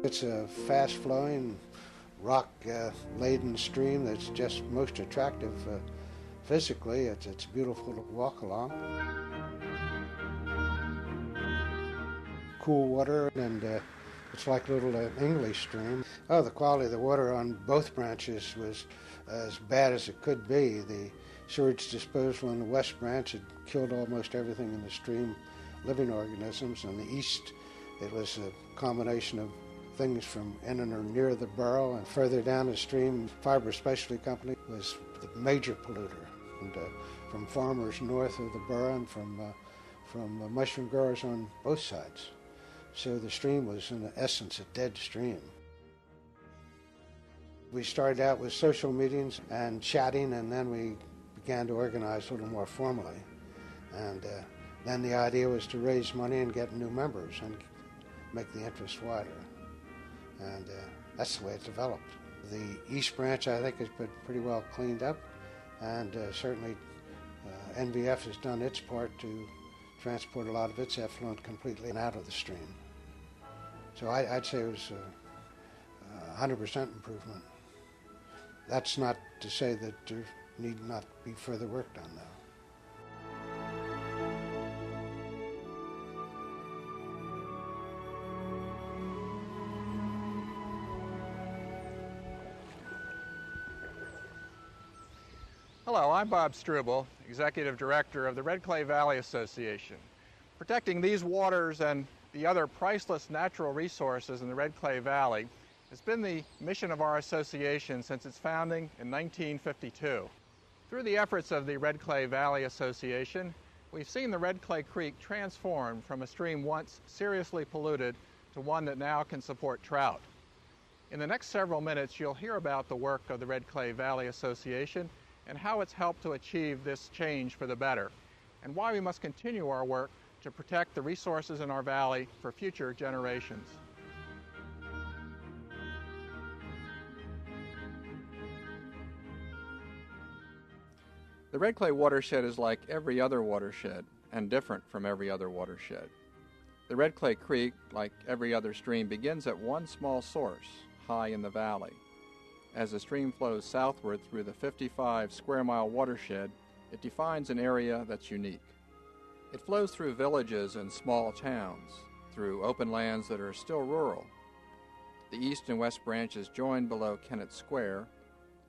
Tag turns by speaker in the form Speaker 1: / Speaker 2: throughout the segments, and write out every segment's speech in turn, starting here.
Speaker 1: It's a fast-flowing, rock-laden stream that's just most attractive physically. It's beautiful to walk along. Cool water, and it's like a little English stream. Oh, the quality of the water on both branches was as bad as it could be. The sewage disposal in the west branch had killed almost everything in the stream, living organisms. On the east, it was a combination of things from in and or near the borough, and further down the stream, Fiber Specialty Company was the major polluter. And from farmers north of the borough and from mushroom growers on both sides. So the stream was, in essence, a dead stream. We started out with social meetings and chatting, and then we began to organize a little more formally. And then the idea was to raise money and get new members and make the interest wider. And that's the way it developed. The East Branch, I think, has been pretty well cleaned up, and certainly NVF has done its part to transport a lot of its effluent completely out of the stream. So I'd say it was 100% improvement. That's not to say that there need not be further work done, though.
Speaker 2: Hello, I'm Bob Struble, Executive Director of the Red Clay Valley Association. Protecting these waters and the other priceless natural resources in the Red Clay Valley has been the mission of our association since its founding in 1952. Through the efforts of the Red Clay Valley Association, we've seen the Red Clay Creek transform from a stream once seriously polluted to one that now can support trout. In the next several minutes, you'll hear about the work of the Red Clay Valley Association and how it's helped to achieve this change for the better, and why we must continue our work to protect the resources in our valley for future generations. The Red Clay watershed is like every other watershed and different from every other watershed. The Red Clay Creek, like every other stream, begins at one small source, high in the valley. As the stream flows southward through the 55 square mile watershed, it defines an area that's unique. It flows through villages and small towns, through open lands that are still rural. The east and west branches join below Kennett Square,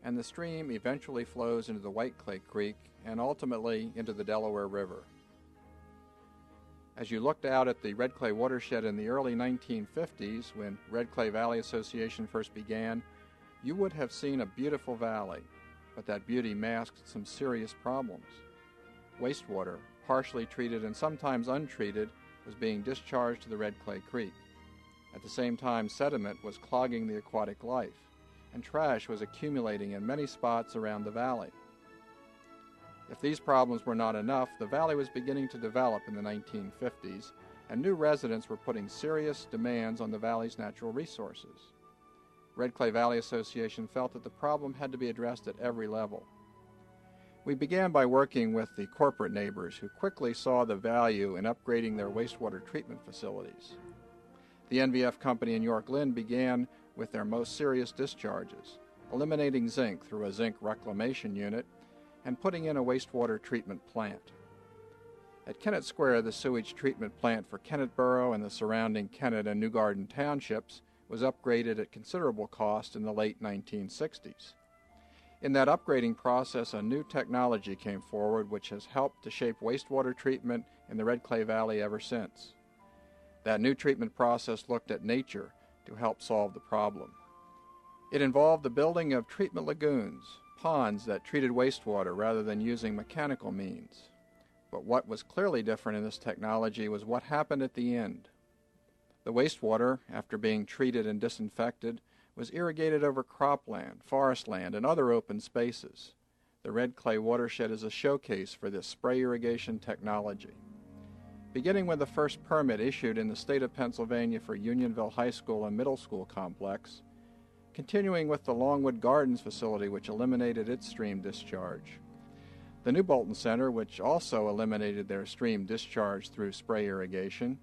Speaker 2: and the stream eventually flows into the White Clay Creek and ultimately into the Delaware River. As you looked out at the Red Clay watershed in the early 1950s, when Red Clay Valley Association first began, you would have seen a beautiful valley, but that beauty masked some serious problems. Wastewater, partially treated and sometimes untreated, was being discharged to the Red Clay Creek. At the same time, sediment was clogging the aquatic life, and trash was accumulating in many spots around the valley. If these problems were not enough, the valley was beginning to develop in the 1950s, and new residents were putting serious demands on the valley's natural resources. Red Clay Valley Association felt that the problem had to be addressed at every level. We began by working with the corporate neighbors who quickly saw the value in upgrading their wastewater treatment facilities. The NVF company in York Lynn began with their most serious discharges, eliminating zinc through a zinc reclamation unit and putting in a wastewater treatment plant. At Kennett Square, the sewage treatment plant for Kennett Borough and the surrounding Kennett and New Garden townships was upgraded at considerable cost in the late 1960s. In that upgrading process, a new technology came forward which has helped to shape wastewater treatment in the Red Clay Valley ever since. That new treatment process looked at nature to help solve the problem. It involved the building of treatment lagoons, ponds that treated wastewater rather than using mechanical means. But what was clearly different in this technology was what happened at the end. The wastewater, after being treated and disinfected, was irrigated over cropland, forest land, and other open spaces. The Red Clay watershed is a showcase for this spray irrigation technology. Beginning with the first permit issued in the state of Pennsylvania for Unionville High School and Middle School complex, continuing with the Longwood Gardens facility, which eliminated its stream discharge, the New Bolton Center, which also eliminated their stream discharge through spray irrigation,